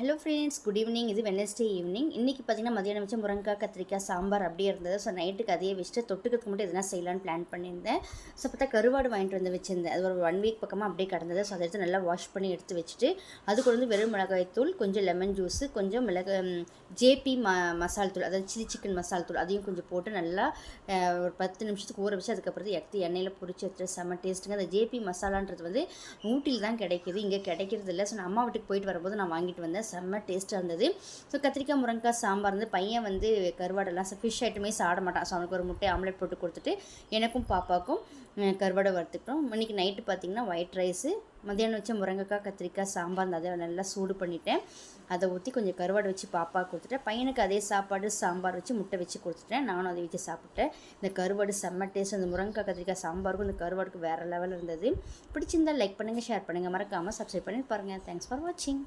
Hello friends, good evening. இது Wednesday evening. இன்றைக்கி பார்த்திங்கன்னா மதியானம் வச்சு முருங்கைக்காய் கத்திரிக்காய் சாம்பார் அப்படியே இருந்தது. ஸோ நைட்டுக்கு அதையே வச்சுட்டு தொட்டுக்கிறதுக்கு மட்டும் எதனா செய்யலான்னு பிளான் பண்ணியிருந்தேன். ஸோ பார்த்தா கருவாடு வாங்கிட்டு வந்து வச்சுருந்தேன். அது ஒரு 1 வீக் பக்கமாக அப்படியே கிடந்தது. ஸோ அதை எடுத்து நல்லா வாஷ் பண்ணி எடுத்து வச்சுட்டு அதுக்கு வந்து வெறும் மிளகாய் தூள், கொஞ்சம் லெமன் ஜூஸு, கொஞ்சம் ஜேபி மசால் தூள், அதாவது சிக்கன் மசால் தூள் அதையும் கொஞ்சம் போட்டு நல்லா ஒரு 10 நிமிஷத்துக்கு ஊற வச்சு அதுக்கப்புறம் எடுத்து எண்ணெயில் பொரிச்சு வச்சுட்டு செம்ம டேஸ்ட்டுங்க. அந்த ஜேபி மசாலான்றது வந்து ஊட்டியில் தான் கிடைக்கிது, இங்கே கிடைக்கிறது இல்லை. ஸோ நான் அம்மா வீட்டுக்கு போயிட்டு வரும்போது நான் வாங்கிட்டு வந்தேன். செம்ம டேஸ்ட்டாக இருந்தது. ஸோ கத்திரிக்காய் முருங்கைக்காய் சாம்பார் வந்து பையன் வந்து கருவாடெல்லாம் ஃபிஷ் ஐட்டமே சாப்பிட மாட்டான். ஸோ அவனுக்கு ஒரு முட்டை ஆம்லேட் போட்டு கொடுத்துட்டு எனக்கும் பாப்பாவுக்கும் கருவாடை வறுத்துக்கிட்டோம். இன்றைக்கி நைட்டு பார்த்திங்கன்னா ஒயிட் ரைஸு, மதியானம் வச்ச முருங்கைக்காய் கத்திரிக்காய் சாம்பார் அதை நல்லா சூடு பண்ணிவிட்டேன். அதை ஊற்றி கொஞ்சம் கருவாடை வச்சு பாப்பா கொடுத்துட்டேன். பையனுக்கு அதே சாப்பாடு சாம்பார் வச்சு முட்டை வச்சு கொடுத்துட்டேன். நானும் அதை வச்சு சாப்பிட்டேன். இந்த கருவாடு செம்ம டேஸ்ட். அந்த முருங்கைக்காய் கத்திரிக்காய் சாம்பாருக்கும் இந்த கருவாடுக்கு வேறு லெவல் இருந்தது. பிடிச்சிருந்தால் லைக் பண்ணுங்கள், ஷேர் பண்ணுங்கள், மறக்காமல் சப்ஸ்கிரைப் பண்ணி பாருங்கள். தேங்க்ஸ் ஃபார் வாட்சிங்.